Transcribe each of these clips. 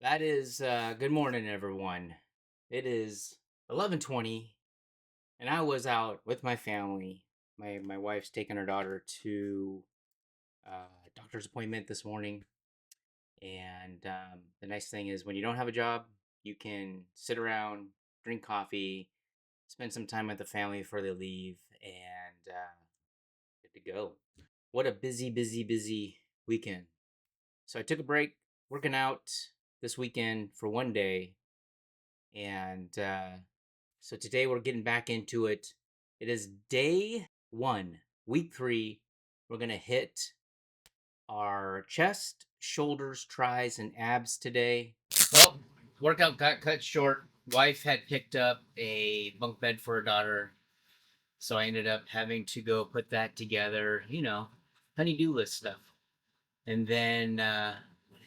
That is good morning, everyone. It is 11:20, and I was out with my family. My wife's taking her daughter to doctor's appointment this morning, and the nice thing is when you don't have a job, you can sit around, drink coffee, spend some time with the family before they leave, and good to go. What a busy weekend! So I took a break working out this weekend for one day, and so today we're getting back into it. It is day one, week three. We're going to hit our chest, shoulders, tries, and abs today. Well, workout got cut short. Wife had picked up a bunk bed for her daughter. So I ended up having to go put that together, honey-do list stuff. And then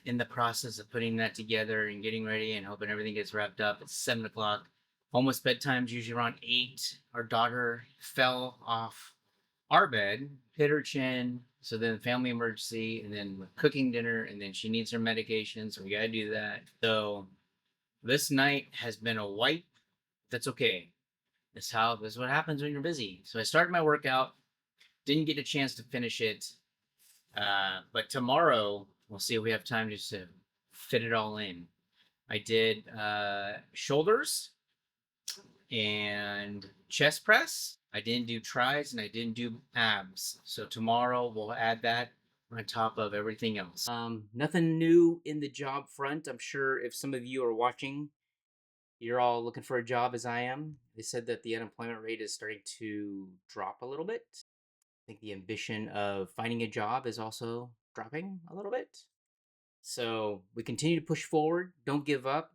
in the process of putting that together and getting ready and hoping everything gets wrapped up, it's 7 o'clock. Almost bedtime's usually around 8. Our daughter fell off our bed, hit her chin. So then family emergency, and then we're cooking dinner, and then she needs her medication, so we gotta do that. So this night has been a wipe. That's okay. This is what happens when you're busy. So I started my workout, didn't get a chance to finish it. But tomorrow we'll see if we have time just to fit it all in. I did shoulders and chest press. I didn't do tries and I didn't do abs. So tomorrow we'll add that on top of everything else. Nothing new in the job front. I'm sure if some of you are watching, you're all looking for a job as I am. They said that the unemployment rate is starting to drop a little bit. I think the ambition of finding a job is also dropping a little bit. So we continue to push forward. Don't give up.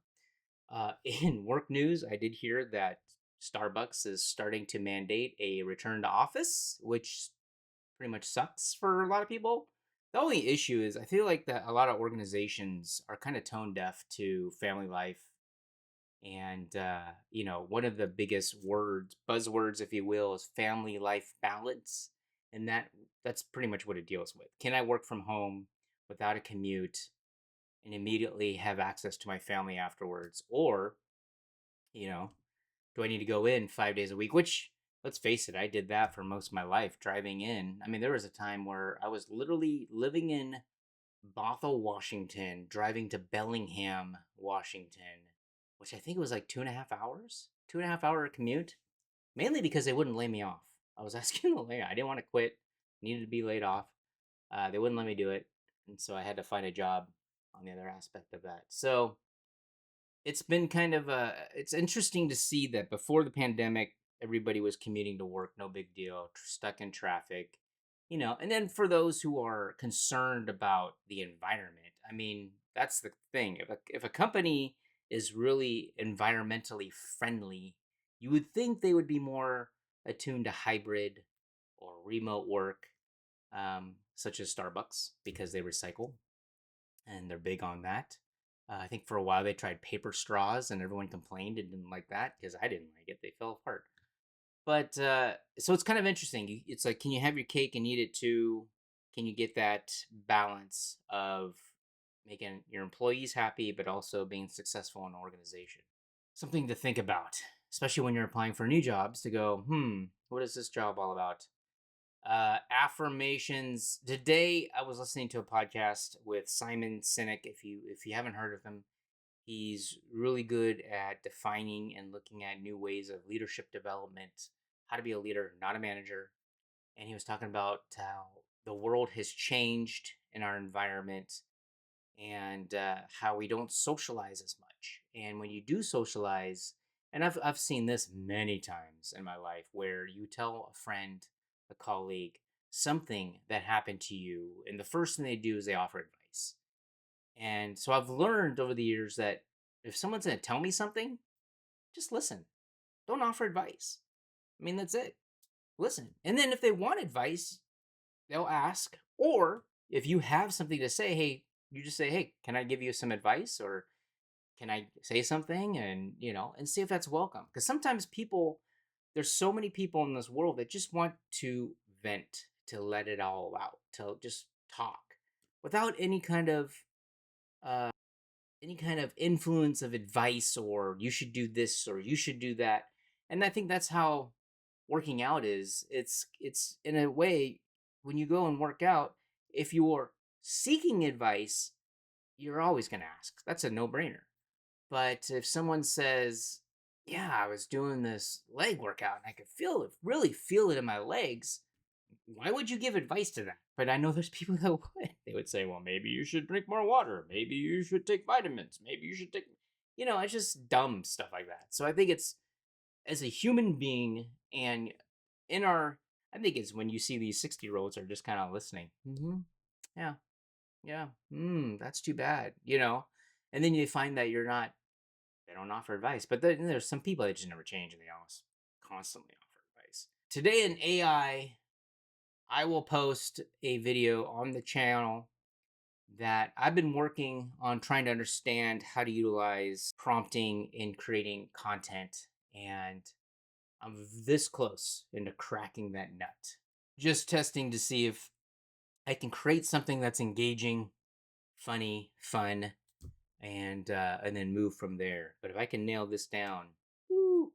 In work news, I did hear that Starbucks is starting to mandate a return to office, which pretty much sucks for a lot of people. The only issue is I feel like that a lot of organizations are kind of tone deaf to family life, and one of the biggest words, buzzwords, if you will, is family life balance, and that's pretty much what it deals with. Can I work from home without a commute and immediately have access to my family afterwards, or you know do I need to go in 5 days a week? Which, let's face it, I did that for most of my life, driving in. I mean, there was a time where I was literally living in Bothell, Washington, driving to Bellingham, Washington, which I think was like 2.5 hours, 2.5 hour commute, mainly because they wouldn't lay me off. I was asking the lay. I didn't want to quit, needed to be laid off. They wouldn't let me do it, and so I had to find a job on the other aspect of that. So it's been kind of it's interesting to see that before the pandemic, everybody was commuting to work, no big deal, stuck in traffic, and then for those who are concerned about the environment, I mean, that's the thing. If a company is really environmentally friendly, you would think they would be more attuned to hybrid or remote work, such as Starbucks, because they recycle and they're big on that. I think for a while they tried paper straws and everyone complained and didn't like that because I didn't like it. They fell apart. But so it's kind of interesting. It's like, can you have your cake and eat it too? Can you get that balance of making your employees happy, but also being successful in an organization? Something to think about, especially when you're applying for new jobs to go, what is this job all about? Affirmations. Today I was listening to a podcast with Simon Sinek. If you haven't heard of him, he's really good at defining and looking at new ways of leadership development, how to be a leader, not a manager. And he was talking about how the world has changed in our environment, and how we don't socialize as much. And when you do socialize, and I've seen this many times in my life, where you tell a friend, a colleague, something that happened to you, and the first thing they do is they offer advice. And so I've learned over the years that if someone's going to tell me something, just listen. Don't offer advice. I mean, that's it. Listen. And then if they want advice, they'll ask. Or if you have something to say, hey, you just say, hey, can I give you some advice? Or can I say something? And, and see if that's welcome. Because sometimes there's so many people in this world that just want to vent, to let it all out, to just talk without any kind of any kind of influence of advice, or you should do this or you should do that. And I think that's how working out is. It's in a way, when you go and work out, if you're seeking advice, you're always going to ask. That's a no-brainer. But if someone says, "Yeah, I was doing this leg workout and I could feel it, really feel it in my legs," why would you give advice to that? But I know there's people that would. They would say, "Well, maybe you should drink more water. Maybe you should take vitamins. Maybe you should take," it's just dumb stuff like that. So I think it's, as a human being, and in our, I think it's when you see these 60-year-olds are just kind of listening. Yeah, yeah. That's too bad. And then you find that you're not, they don't offer advice. But then there's some people that just never change and they always constantly offer advice. Today in AI, I will post a video on the channel that I've been working on trying to understand how to utilize prompting in creating content. And I'm this close into cracking that nut. Just testing to see if I can create something that's engaging, funny, fun, and then move from there. But if I can nail this down, woo.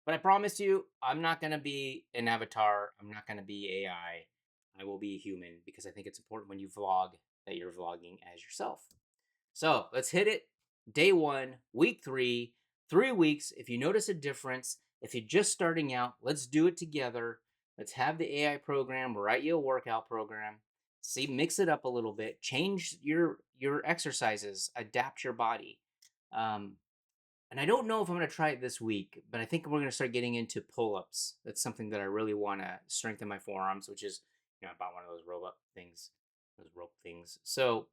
But I promise you, I'm not gonna be an avatar. I'm not gonna be AI. I will be a human, because I think it's important when you vlog that you're vlogging as yourself. So let's hit it. Day 1, week 3, 3 weeks. If you notice a difference, if you're just starting out, let's do it together. Let's have the AI program write you a workout program. See, mix it up a little bit, change your exercises, adapt your body. Um, and I don't know if I'm going to try it this week, but I think we're going to start getting into pull-ups. That's something that I really want to strengthen my forearms, which is, I bought one of those rope things. So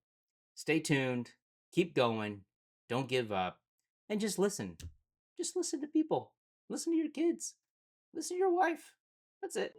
stay tuned, keep going, don't give up, and just listen. Just listen to people. Listen to your kids. Listen to your wife. That's it.